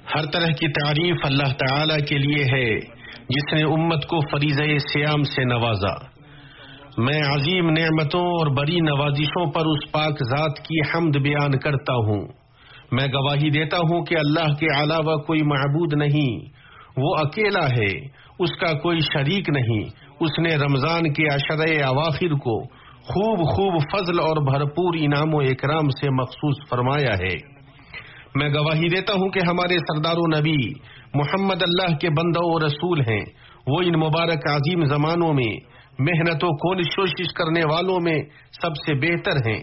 ہر طرح کی تعریف اللہ تعالی کے لیے ہے جس نے امت کو فریضہ صیام سے نوازا۔ میں عظیم نعمتوں اور بڑی نوازشوں پر اس پاک ذات کی حمد بیان کرتا ہوں۔ میں گواہی دیتا ہوں کہ اللہ کے علاوہ کوئی معبود نہیں، وہ اکیلا ہے، اس کا کوئی شریک نہیں۔ اس نے رمضان کے عشرۂ اواخر کو خوب فضل اور بھرپور انعام و اکرام سے مخصوص فرمایا ہے۔ میں گواہی دیتا ہوں کہ ہمارے سردار و نبی محمد اللہ کے بندہ و رسول ہیں۔ وہ ان مبارک عظیم زمانوں میں محنت و کوشش کرنے والوں میں سب سے بہتر ہیں۔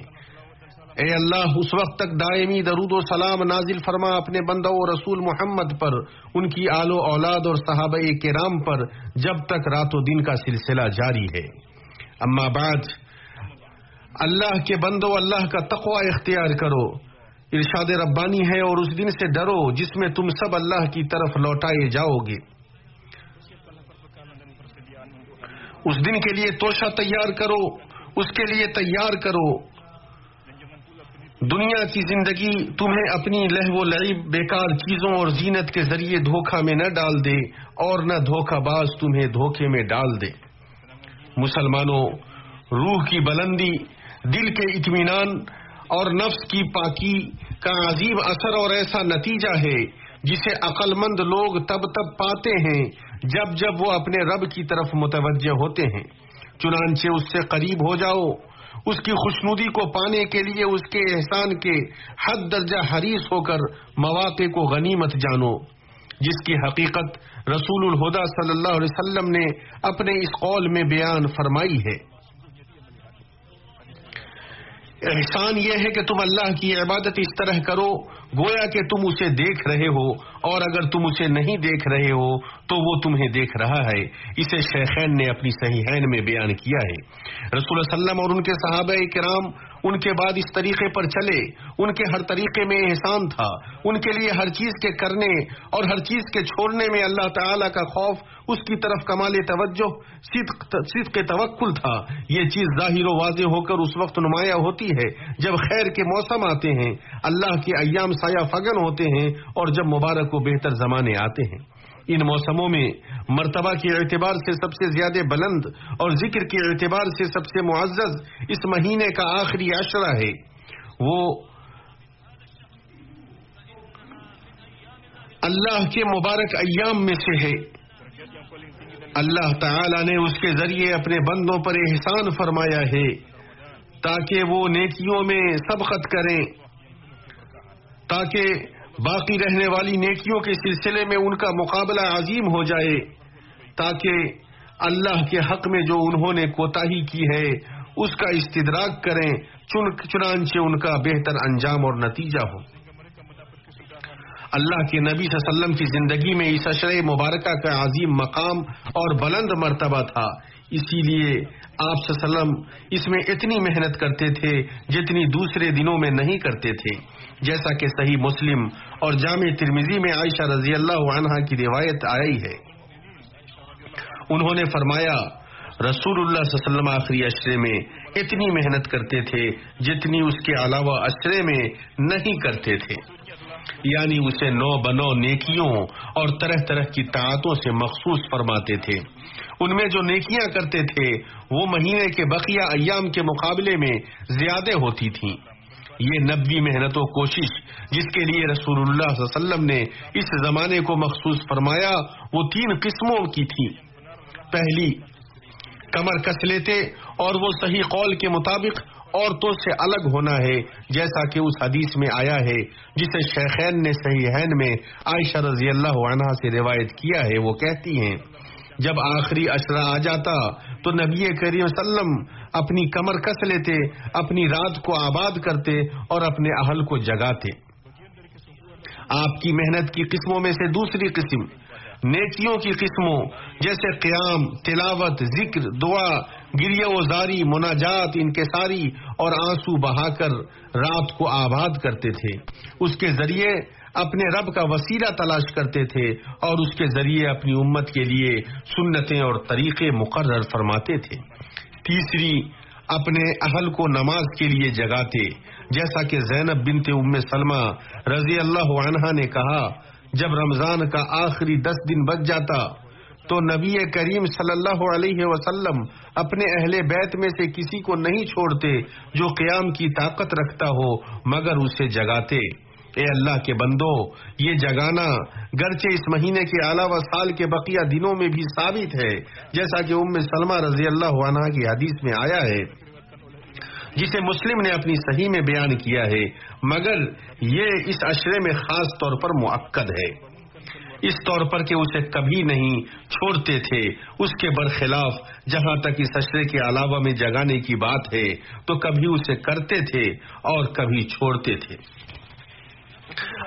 اے اللہ، اس وقت تک دائمی درود و سلام نازل فرما اپنے بندہ و رسول محمد پر، ان کی آل و اولاد اور صحابہ کرام پر، جب تک رات و دن کا سلسلہ جاری ہے۔ اما بعد، اللہ کے بندو، اللہ کا تقوی اختیار کرو۔ ارشاد ربانی ہے، اور اس دن سے ڈرو جس میں تم سب اللہ کی طرف لوٹائے جاؤ گے۔ اس دن کے لیے توشہ تیار کرو، اس کے لیے تیار کرو۔ دنیا کی زندگی تمہیں اپنی لہو و لعب، بیکار چیزوں اور زینت کے ذریعے دھوکہ میں نہ ڈال دے، اور نہ دھوکہ باز تمہیں دھوکے میں ڈال دے۔ مسلمانوں، روح کی بلندی، دل کے اطمینان اور نفس کی پاکی کا عظیم اثر اور ایسا نتیجہ ہے جسے عقل مند لوگ تب پاتے ہیں جب وہ اپنے رب کی طرف متوجہ ہوتے ہیں۔ چنانچہ اس سے قریب ہو جاؤ، اس کی خوشنودی کو پانے کے لیے اس کے احسان کے حد درجہ حریص ہو کر مواقع کو غنیمت جانو، جس کی حقیقت رسول الہدیٰ صلی اللہ علیہ وسلم نے اپنے اس قول میں بیان فرمائی ہے۔ احسان یہ ہے کہ تم اللہ کی عبادت اس طرح کرو گویا کہ تم اسے دیکھ رہے ہو، اور اگر تم اسے نہیں دیکھ رہے ہو تو وہ تمہیں دیکھ رہا ہے۔ اسے شیخین نے اپنی صحیحین میں بیان کیا ہے۔ رسول اللہ صلی اللہ علیہ وسلم اور ان کے صحابہ کرام ان کے بعد اس طریقے پر چلے۔ ان کے ہر طریقے میں احسان تھا، ان کے لیے ہر چیز کے کرنے اور ہر چیز کے چھوڑنے میں اللہ تعالی کا خوف، اس کی طرف کمال توجہ، صدق توکل تھا۔ یہ چیز ظاہر و واضح ہو کر اس وقت نمایاں ہوتی ہے جب خیر کے موسم آتے ہیں، اللہ کے ایام سایہ فگن ہوتے ہیں، اور جب مبارک و بہتر زمانے آتے ہیں۔ ان موسموں میں مرتبہ کے اعتبار سے سب سے زیادہ بلند اور ذکر کے اعتبار سے سب سے معزز اس مہینے کا آخری عشرہ ہے۔ وہ اللہ کے مبارک ایام میں سے ہے۔ اللہ تعالی نے اس کے ذریعے اپنے بندوں پر احسان فرمایا ہے تاکہ وہ نیکیوں میں سبقت کریں، تاکہ باقی رہنے والی نیکیوں کے سلسلے میں ان کا مقابلہ عظیم ہو جائے، تاکہ اللہ کے حق میں جو انہوں نے کوتاہی کی ہے اس کا استدراک کریں، چنانچہ ان کا بہتر انجام اور نتیجہ ہو۔ اللہ کے نبی صلی اللہ علیہ وسلم کی زندگی میں اس عشرہ مبارکہ کا عظیم مقام اور بلند مرتبہ تھا، اسی لیے آپ صلی اللہ علیہ وسلم اس میں اتنی محنت کرتے تھے جتنی دوسرے دنوں میں نہیں کرتے تھے، جیسا کہ صحیح مسلم اور جامع ترمذی میں عائشہ رضی اللہ عنہا کی روایت آئی ہے۔ انہوں نے فرمایا، رسول اللہ صلی اللہ علیہ وسلم آخری عشرے میں اتنی محنت کرتے تھے جتنی اس کے علاوہ عشرے میں نہیں کرتے تھے، یعنی اسے نو بنو نیکیوں اور طرح طرح کی طاعتوں سے مخصوص فرماتے تھے۔ ان میں جو نیکیاں کرتے تھے وہ مہینے کے بقیہ ایام کے مقابلے میں زیادہ ہوتی تھیں۔ یہ نبوی محنت و کوشش جس کے لیے رسول اللہ صلی اللہ علیہ وسلم نے اس زمانے کو مخصوص فرمایا وہ 3 قسموں کی تھی۔ پہلی، کمر کس لیتے اور وہ صحیح قول کے مطابق عورتوں سے الگ ہونا ہے، جیسا کہ اس حدیث میں آیا ہے جسے شیخین نے صحیحین میں عائشہ رضی اللہ عنہا سے روایت کیا ہے۔ وہ کہتی ہیں، جب آخری عشرہ آ جاتا تو نبی کریم صلی اللہ علیہ وسلم اپنی کمر کس لیتے، اپنی رات کو آباد کرتے اور اپنے اہل کو جگاتے۔ آپ کی محنت کی قسموں میں سے دوسری قسم نیکیوں کی قسموں جیسے قیام، تلاوت، ذکر، دعا، گریہ و زاری، مناجات، انکساری اور آنسو بہا کر رات کو آباد کرتے تھے۔ اس کے ذریعے اپنے رب کا وسیلہ تلاش کرتے تھے اور اس کے ذریعے اپنی امت کے لیے سنتیں اور طریقے مقرر فرماتے تھے۔ تیسری، اپنے اہل کو نماز کے لیے جگاتے، جیسا کہ زینب بنت ام سلمہ رضی اللہ عنہا نے کہا، جب رمضان کا آخری 10 دن بچ جاتا تو نبی کریم صلی اللہ علیہ وسلم اپنے اہل بیت میں سے کسی کو نہیں چھوڑتے جو قیام کی طاقت رکھتا ہو مگر اسے جگاتے۔ اے اللہ کے بندو، یہ جگانا گرچہ اس مہینے کے علاوہ سال کے بقیہ دنوں میں بھی ثابت ہے، جیسا کہ ام سلمہ رضی اللہ عنہا کی حدیث میں آیا ہے، جسے مسلم نے اپنی صحیح میں بیان کیا ہے، مگر یہ اس عشرے میں خاص طور پر مؤکد ہے، اس طور پر کہ اسے کبھی نہیں چھوڑتے تھے۔ اس کے برخلاف جہاں تک اس عشرے کے علاوہ میں جگانے کی بات ہے تو کبھی اسے کرتے تھے اور کبھی چھوڑتے تھے۔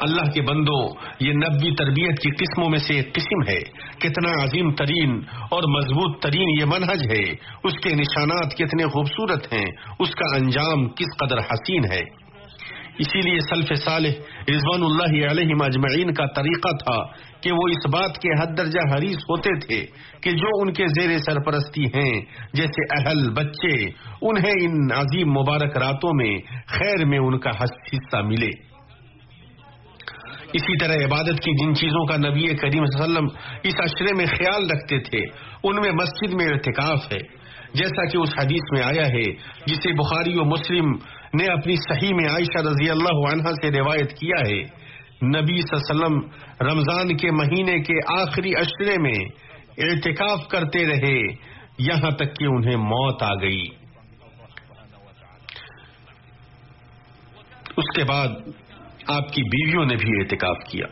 اللہ کے بندو، یہ نبوی تربیت کی قسموں میں سے ایک قسم ہے۔ کتنا عظیم ترین اور مضبوط ترین یہ منہج ہے، اس کے نشانات کتنے خوبصورت ہیں، اس کا انجام کس قدر حسین ہے۔ اسی لیے سلف صالح رضوان اللہ علیہم اجمعین کا طریقہ تھا کہ وہ اس بات کے حد درجہ حریص ہوتے تھے کہ جو ان کے زیر سرپرستی ہیں جیسے اہل، بچے، انہیں ان عظیم مبارک راتوں میں خیر میں ان کا حصہ ملے۔ اسی طرح عبادت کی جن چیزوں کا نبی کریم صلی اللہ علیہ وسلم اس عشرے میں خیال رکھتے تھے ان میں مسجد میں اعتکاف ہے، جیسا کہ اس حدیث میں آیا ہے جسے بخاری و مسلم نے اپنی صحیح میں عائشہ رضی اللہ عنہا سے روایت کیا ہے، نبی صلی اللہ علیہ وسلم رمضان کے مہینے کے آخری عشرے میں اعتکاف کرتے رہے یہاں تک کہ انہیں موت آ گئی۔ اس کے بعد آپ کی بیویوں نے بھی اعتکاف کیا۔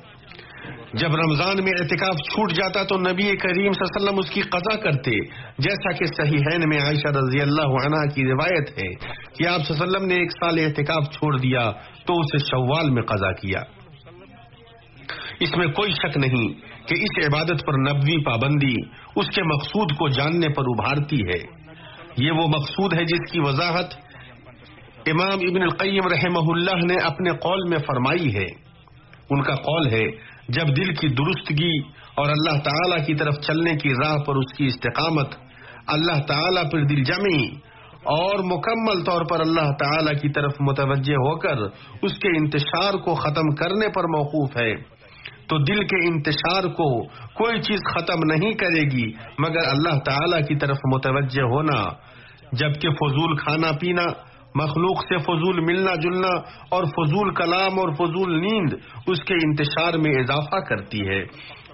جب رمضان میں اعتکاف چھوٹ جاتا تو نبی کریم صلی اللہ علیہ وسلم اس کی قضا کرتے، جیسا کہ صحیحین میں عائشہ رضی اللہ عنہا کی روایت ہے کہ آپ صلی اللہ علیہ وسلم نے 1 سال اعتکاف چھوڑ دیا تو اسے شوال میں قضا کیا۔ اس میں کوئی شک نہیں کہ اس عبادت پر نبوی پابندی اس کے مقصود کو جاننے پر ابھارتی ہے۔ یہ وہ مقصود ہے جس کی وضاحت امام ابن القیم رحمہ اللہ نے اپنے قول میں فرمائی ہے۔ ان کا قول ہے، جب دل کی درستگی اور اللہ تعالی کی طرف چلنے کی راہ پر اس کی استقامت اللہ تعالی پر دل جمعی اور مکمل طور پر اللہ تعالی کی طرف متوجہ ہو کر اس کے انتشار کو ختم کرنے پر موقوف ہے تو دل کے انتشار کو کوئی چیز ختم نہیں کرے گی مگر اللہ تعالی کی طرف متوجہ ہونا، جبکہ فضول کھانا پینا، مخلوق سے فضول ملنا جلنا اور فضول کلام اور فضول نیند اس کے انتشار میں اضافہ کرتی ہے،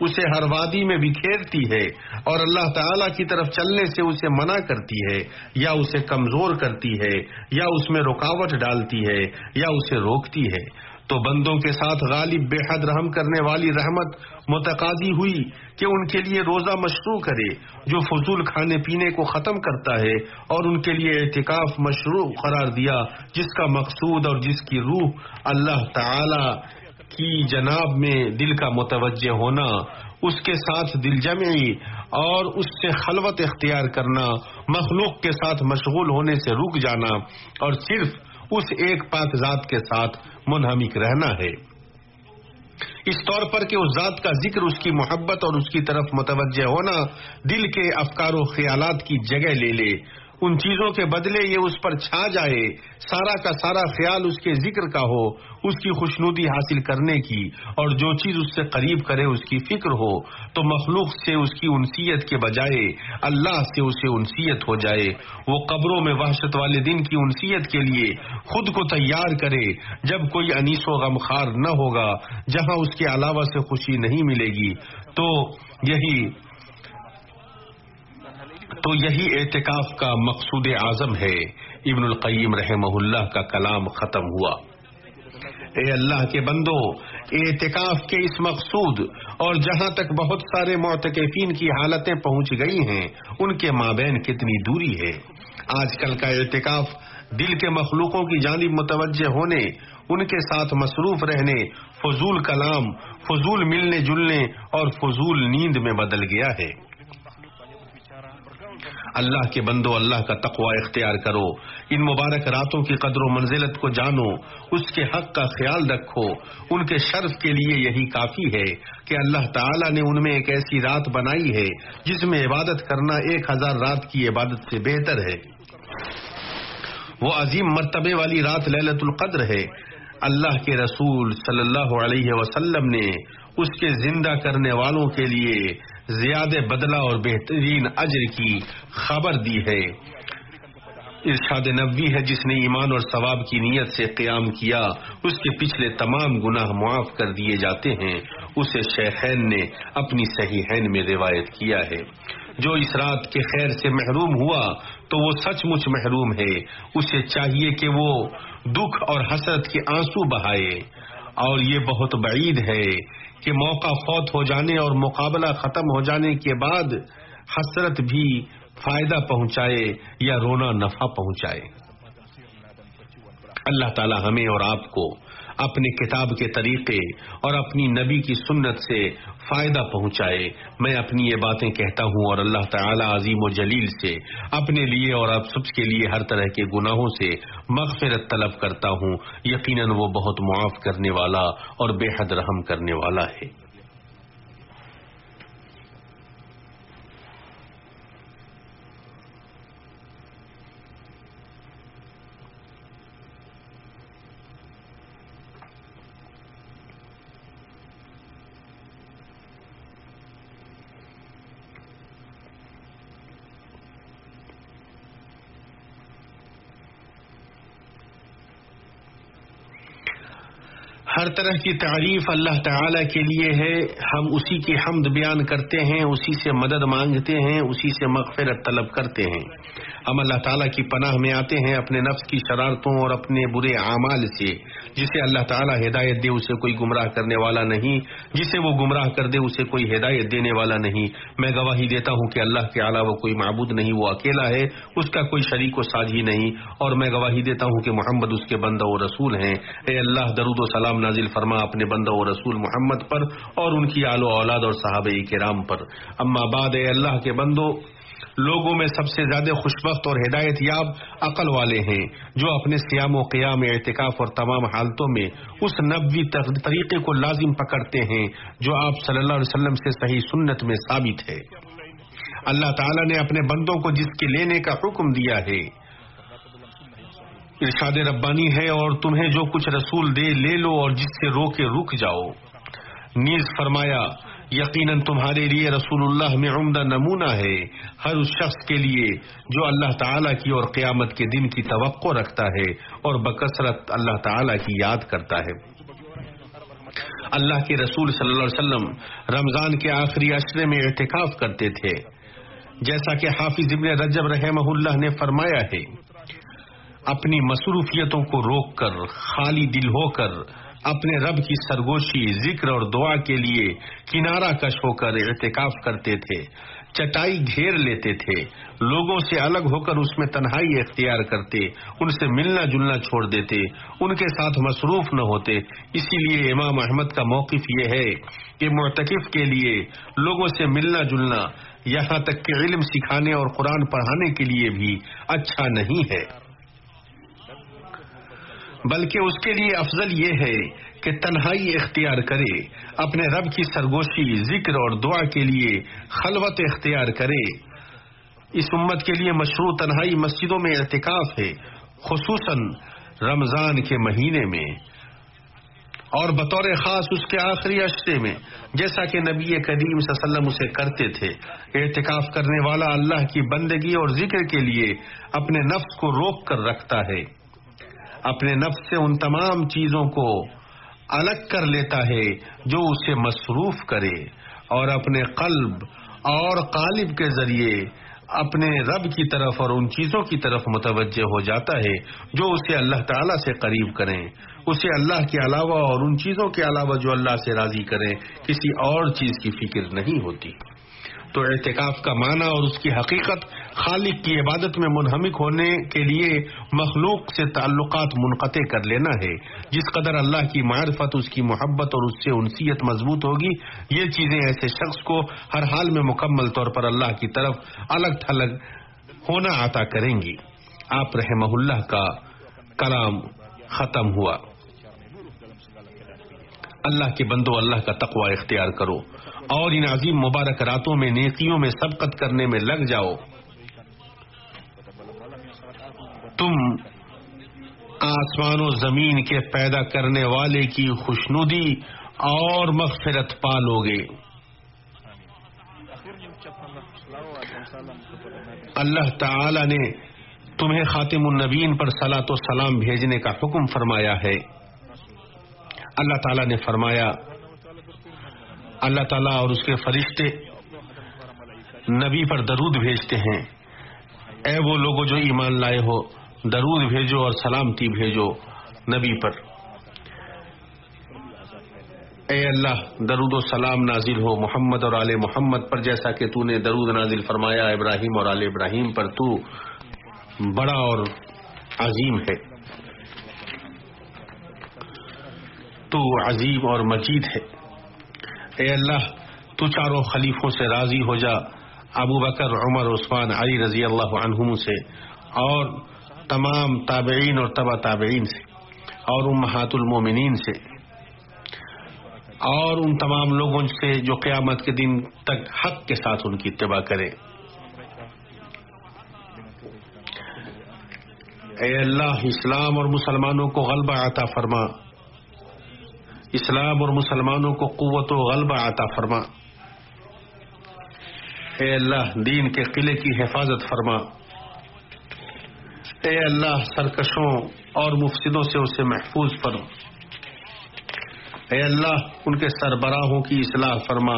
اسے ہر وادی میں بکھیرتی ہے اور اللہ تعالی کی طرف چلنے سے اسے منع کرتی ہے یا اسے کمزور کرتی ہے یا اس میں رکاوٹ ڈالتی ہے یا اسے روکتی ہے۔ تو بندوں کے ساتھ غالب بے حد رحم کرنے والی رحمت متقاضی ہوئی کہ ان کے لیے روزہ مشروع کرے جو فضول کھانے پینے کو ختم کرتا ہے، اور ان کے لیے اعتکاف مشروع قرار دیا جس کا مقصود اور جس کی روح اللہ تعالی کی جناب میں دل کا متوجہ ہونا، اس کے ساتھ دل جمعی اور اس سے خلوت اختیار کرنا، مخلوق کے ساتھ مشغول ہونے سے رک جانا اور صرف اس ایک پاک ذات کے ساتھ منہمک رہنا ہے، اس طور پر کہ اس ذات کا ذکر، اس کی محبت اور اس کی طرف متوجہ ہونا دل کے افکار و خیالات کی جگہ لے لے، ان چیزوں کے بدلے یہ اس پر چھا جائے، سارا کا سارا خیال اس کے ذکر کا ہو، اس کی خوشنودی حاصل کرنے کی، اور جو چیز اس سے قریب کرے اس کی فکر ہو، تو مخلوق سے اس کی انسیت کے بجائے اللہ سے اسے انسیت ہو جائے۔ وہ قبروں میں وحشت والے دن کی انسیت کے لیے خود کو تیار کرے جب کوئی انیس و غمخوار نہ ہوگا، جہاں اس کے علاوہ سے خوشی نہیں ملے گی۔ تو یہی اعتکاف کا مقصود اعظم ہے۔ ابن القیم رحمہ اللہ کا کلام ختم ہوا۔ اے اللہ کے بندو، اعتکاف کے اس مقصود اور جہاں تک بہت سارے معتکفین کی حالتیں پہنچ گئی ہیں ان کے مابین کتنی دوری ہے۔ آج کل کا اعتکاف دل کے مخلوقوں کی جانب متوجہ ہونے، ان کے ساتھ مصروف رہنے، فضول کلام، فضول ملنے جلنے اور فضول نیند میں بدل گیا ہے۔ اللہ کے بندو، اللہ کا تقوی اختیار کرو، ان مبارک راتوں کی قدر و منزلت کو جانو، اس کے حق کا خیال رکھو، ان کے شرف کے لیے یہی کافی ہے کہ اللہ تعالیٰ نے ان میں ایک ایسی رات بنائی ہے جس میں عبادت کرنا 1000 رات کی عبادت سے بہتر ہے۔ وہ عظیم مرتبے والی رات لیلۃ القدر ہے۔ اللہ کے رسول صلی اللہ علیہ وسلم نے اس کے زندہ کرنے والوں کے لیے زیادہ بدلہ اور بہترین اجر کی خبر دی ہے۔ ارشاد نبوی ہے، جس نے ایمان اور ثواب کی نیت سے قیام کیا اس کے پچھلے تمام گناہ معاف کر دیے جاتے ہیں۔ اسے شیخین نے اپنی صحیحین میں روایت کیا ہے۔ جو اس رات کے خیر سے محروم ہوا تو وہ سچ مچ محروم ہے۔ اسے چاہیے کہ وہ دکھ اور حسرت کے آنسو بہائے، اور یہ بہت بعید ہے کہ موقع فوت ہو جانے اور مقابلہ ختم ہو جانے کے بعد حسرت بھی فائدہ پہنچائے یا رونا نفع پہنچائے۔ اللہ تعالی ہمیں اور آپ کو اپنے کتاب کے طریقے اور اپنی نبی کی سنت سے فائدہ پہنچائے۔ میں اپنی یہ باتیں کہتا ہوں اور اللہ تعالی عظیم و جلیل سے اپنے لیے اور آپ سب کے لیے ہر طرح کے گناہوں سے مغفرت طلب کرتا ہوں۔ یقیناً وہ بہت معاف کرنے والا اور بے حد رحم کرنے والا ہے۔ ہر طرح کی تعریف اللہ تعالی کے لیے ہے۔ ہم اسی کی حمد بیان کرتے ہیں، اسی سے مدد مانگتے ہیں، اسی سے مغفرت طلب کرتے ہیں۔ ہم اللہ تعالیٰ کی پناہ میں آتے ہیں اپنے نفس کی شرارتوں اور اپنے برے اعمال سے۔ جسے اللہ تعالیٰ ہدایت دے اسے کوئی گمراہ کرنے والا نہیں، جسے وہ گمراہ کر دے اسے کوئی ہدایت دینے والا نہیں۔ میں گواہی دیتا ہوں کہ اللہ کے علاوہ کوئی معبود نہیں، وہ اکیلا ہے، اس کا کوئی شریک و ساجی نہیں، اور میں گواہی دیتا ہوں کہ محمد اس کے بندہ و رسول ہیں۔ اے اللہ، درود و سلام نازل فرما اپنے بندہ و رسول محمد پر اور ان کی آل و اولاد اور صحابہ کرام پر۔ اما بعد، اے اللہ کے بندو، لوگوں میں سب سے زیادہ خوشبخت اور ہدایت یاب عقل والے ہیں جو اپنے صیام و قیام، اعتکاف اور تمام حالتوں میں اس نبوی طریقے کو لازم پکڑتے ہیں جو آپ صلی اللہ علیہ وسلم سے صحیح سنت میں ثابت ہے۔ اللہ تعالیٰ نے اپنے بندوں کو جس کے لینے کا حکم دیا ہے، ارشاد ربانی ہے، اور تمہیں جو کچھ رسول دے لے لو اور جس سے روکے رک جاؤ۔ نیز فرمایا، یقیناً تمہارے لیے رسول اللہ میں عمدہ نمونہ ہے ہر اس شخص کے لیے جو اللہ تعالیٰ کی اور قیامت کے دن کی توقع رکھتا ہے اور بکثرت اللہ تعالیٰ کی یاد کرتا ہے۔ اللہ کے رسول صلی اللہ علیہ وسلم رمضان کے آخری عشرے میں اعتکاف کرتے تھے، جیسا کہ حافظ ابن رجب رحمہ اللہ نے فرمایا ہے۔ اپنی مصروفیتوں کو روک کر، خالی دل ہو کر، اپنے رب کی سرگوشی، ذکر اور دعا کے لیے کنارہ کش ہو کر اعتکاف کرتے تھے، چٹائی گھیر لیتے تھے، لوگوں سے الگ ہو کر اس میں تنہائی اختیار کرتے، ان سے ملنا جلنا چھوڑ دیتے، ان کے ساتھ مصروف نہ ہوتے۔ اسی لیے امام احمد کا موقف یہ ہے کہ معتکف کے لیے لوگوں سے ملنا جلنا، یہاں تک کہ علم سکھانے اور قرآن پڑھانے کے لیے بھی اچھا نہیں ہے، بلکہ اس کے لیے افضل یہ ہے کہ تنہائی اختیار کرے، اپنے رب کی سرگوشی، ذکر اور دعا کے لیے خلوت اختیار کرے۔ اس امت کے لیے مشروع تنہائی مسجدوں میں اعتکاف ہے، خصوصاً رمضان کے مہینے میں اور بطور خاص اس کے آخری عشرے میں، جیسا کہ نبی کریم صلی اللہ علیہ وسلم اسے کرتے تھے۔ اعتکاف کرنے والا اللہ کی بندگی اور ذکر کے لیے اپنے نفس کو روک کر رکھتا ہے، اپنے نفس سے ان تمام چیزوں کو الگ کر لیتا ہے جو اسے مصروف کرے، اور اپنے قلب اور قالب کے ذریعے اپنے رب کی طرف اور ان چیزوں کی طرف متوجہ ہو جاتا ہے جو اسے اللہ تعالیٰ سے قریب کریں، اسے اللہ کے علاوہ اور ان چیزوں کے علاوہ جو اللہ سے راضی کریں کسی اور چیز کی فکر نہیں ہوتی۔ تو اعتکاف کا معنی اور اس کی حقیقت خالق کی عبادت میں منہمک ہونے کے لیے مخلوق سے تعلقات منقطع کر لینا ہے۔ جس قدر اللہ کی معرفت، اس کی محبت اور اس سے انسیت مضبوط ہوگی، یہ چیزیں ایسے شخص کو ہر حال میں مکمل طور پر اللہ کی طرف الگ تھلگ ہونا عطا کریں گی۔ آپ رحمہ اللہ کا کلام ختم ہوا۔ اللہ کے بندو، اللہ کا تقوی اختیار کرو اور ان عظیم مبارک راتوں میں نیکیوں میں سبقت کرنے میں لگ جاؤ۔ تم آسمان و زمین کے پیدا کرنے والے کی خوشنودی اور مغفرت پالوگے۔ اللہ تعالی نے تمہیں خاتم النبیین پر صلاۃ و سلام بھیجنے کا حکم فرمایا ہے۔ اللہ تعالی نے فرمایا، اللہ تعالیٰ اور اس کے فرشتے نبی پر درود بھیجتے ہیں۔ اے وہ لوگوں جو ایمان لائے ہو، درود بھیجو اور سلامتی بھیجو نبی پر۔ اے اللہ، درود و سلام نازل ہو محمد اور آل محمد پر، جیسا کہ تو نے درود نازل فرمایا ابراہیم اور آل ابراہیم پر۔ تو بڑا اور عظیم ہے، تو عظیم اور مجید ہے۔ اے اللہ، تو چاروں خلیفوں سے راضی ہو جا، ابو بکر، عمر، عثمان، علی رضی اللہ عنہم سے، اور تمام تابعین اور تبع تابعین سے، اور امہات المومنین سے، اور ان تمام لوگوں سے جو قیامت کے دن تک حق کے ساتھ ان کی اتباع کرے۔ اے اللہ، اسلام اور مسلمانوں کو غلبہ عطا فرما، اسلام اور مسلمانوں کو قوت و غلبہ عطا فرما۔ اے اللہ، دین کے قلعے کی حفاظت فرما۔ اے اللہ، سرکشوں اور مفسدوں سے اسے محفوظ فرما۔ اے اللہ، ان کے سربراہوں کی اصلاح فرما۔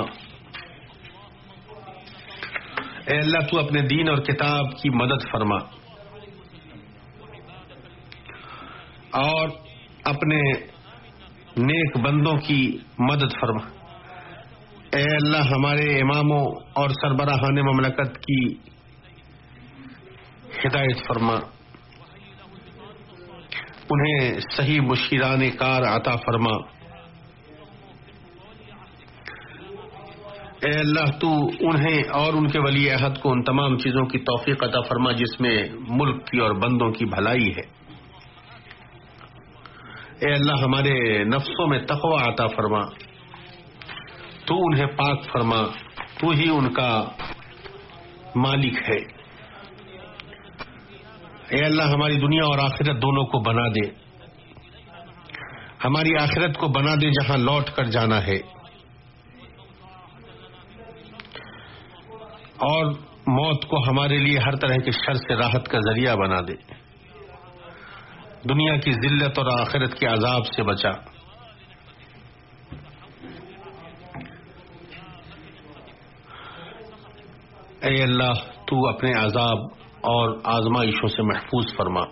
اے اللہ، تو اپنے دین اور کتاب کی مدد فرما، اور اپنے نیک بندوں کی مدد فرما۔ اے اللہ، ہمارے اماموں اور سربراہان مملکت کی ہدایت فرما، انہیں صحیح مشیران کار عطا فرما۔ اے اللہ، تو انہیں اور ان کے ولی عہد کو ان تمام چیزوں کی توفیق عطا فرما جس میں ملک کی اور بندوں کی بھلائی ہے۔ اے اللہ، ہمارے نفسوں میں تقوی عطا فرما، تو انہیں پاک فرما، تو ہی ان کا مالک ہے۔ اے اللہ، ہماری دنیا اور آخرت دونوں کو بنا دے، ہماری آخرت کو بنا دے جہاں لوٹ کر جانا ہے، اور موت کو ہمارے لیے ہر طرح کے شر سے راحت کا ذریعہ بنا دے، دنیا کی ذلت اور آخرت کے عذاب سے بچا۔ اے اللہ، تو اپنے عذاب اور آزمائشوں سے محفوظ فرما۔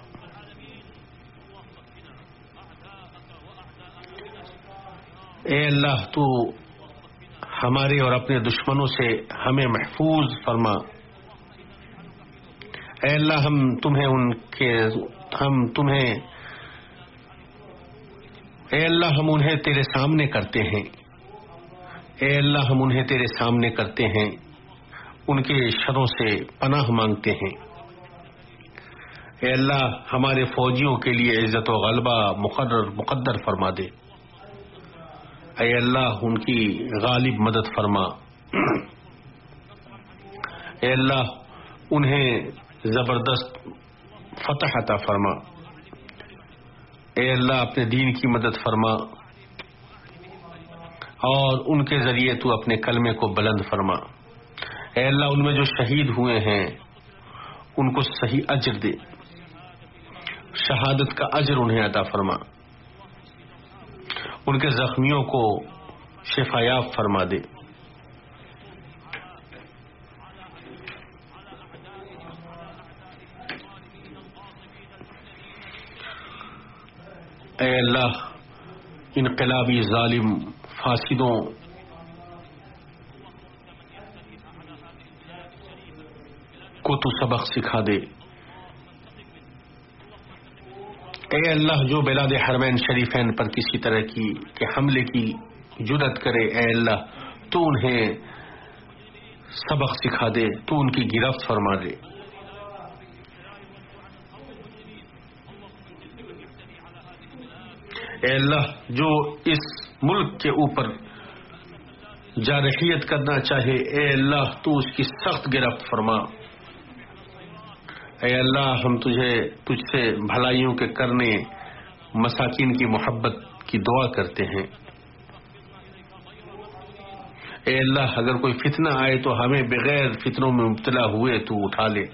اے اللہ، تو ہمارے اور اپنے دشمنوں سے ہمیں محفوظ فرما۔ اے اللہ، ہم انہیں تیرے سامنے کرتے ہیں، اے اللہ، ہم انہیں تیرے سامنے کرتے ہیں، ان کے شروں سے پناہ مانگتے ہیں۔ اے اللہ، ہمارے فوجیوں کے لیے عزت و غلبہ مقدر فرما دے۔ اے اللہ، ان کی غالب مدد فرما۔ اے اللہ، انہیں زبردست فتح عطا فرما۔ اے اللہ، اپنے دین کی مدد فرما، اور ان کے ذریعے تو اپنے کلمے کو بلند فرما۔ اے اللہ، ان میں جو شہید ہوئے ہیں ان کو صحیح اجر دے، شہادت کا اجر انہیں عطا فرما، ان کے زخمیوں کو شفا یاب فرما دے۔ اے اللہ، انقلابی ظالم فاسدوں کو تو سبق سکھا دے۔ اے اللہ، جو بلاد حرمین شریفین پر کسی طرح کے حملے کی جرات کرے، اے اللہ، تو انہیں سبق سکھا دے، تو ان کی گرفت فرما دے۔ اے اللہ، جو اس ملک کے اوپر جارحیت کرنا چاہے، اے اللہ، تو اس کی سخت گرفت فرما۔ اے اللہ، ہم تجھ سے بھلائیوں کے کرنے مساکین کی محبت کی دعا کرتے ہیں، اے اللہ اگر کوئی فتنہ آئے تو ہمیں بغیر فتنوں میں مبتلا ہوئے تو اٹھا لے،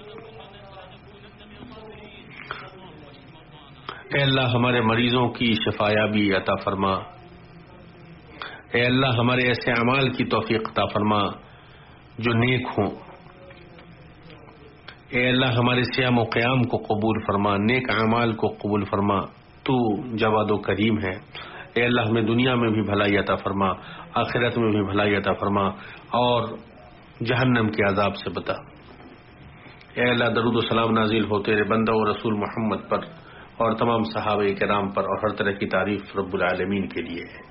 اے اللہ ہمارے مریضوں کی شفایابی عطا فرما، اے اللہ ہمارے ایسے اعمال کی توفیق عطا فرما جو نیک ہوں، اے اللہ ہمارے صیام و قیام کو قبول فرما، نیک اعمال کو قبول فرما، تو جواد و کریم ہے، اے اللہ ہمیں دنیا میں بھی بھلائی عطا فرما، آخرت میں بھی بھلائی عطا فرما اور جہنم کے عذاب سے بتا۔ اے اللہ درود و سلام نازل ہو تیرے بندہ و رسول محمد پر اور تمام صحابہ کرام پر، اور ہر طرح کی تعریف رب العالمین کے لیے ہے۔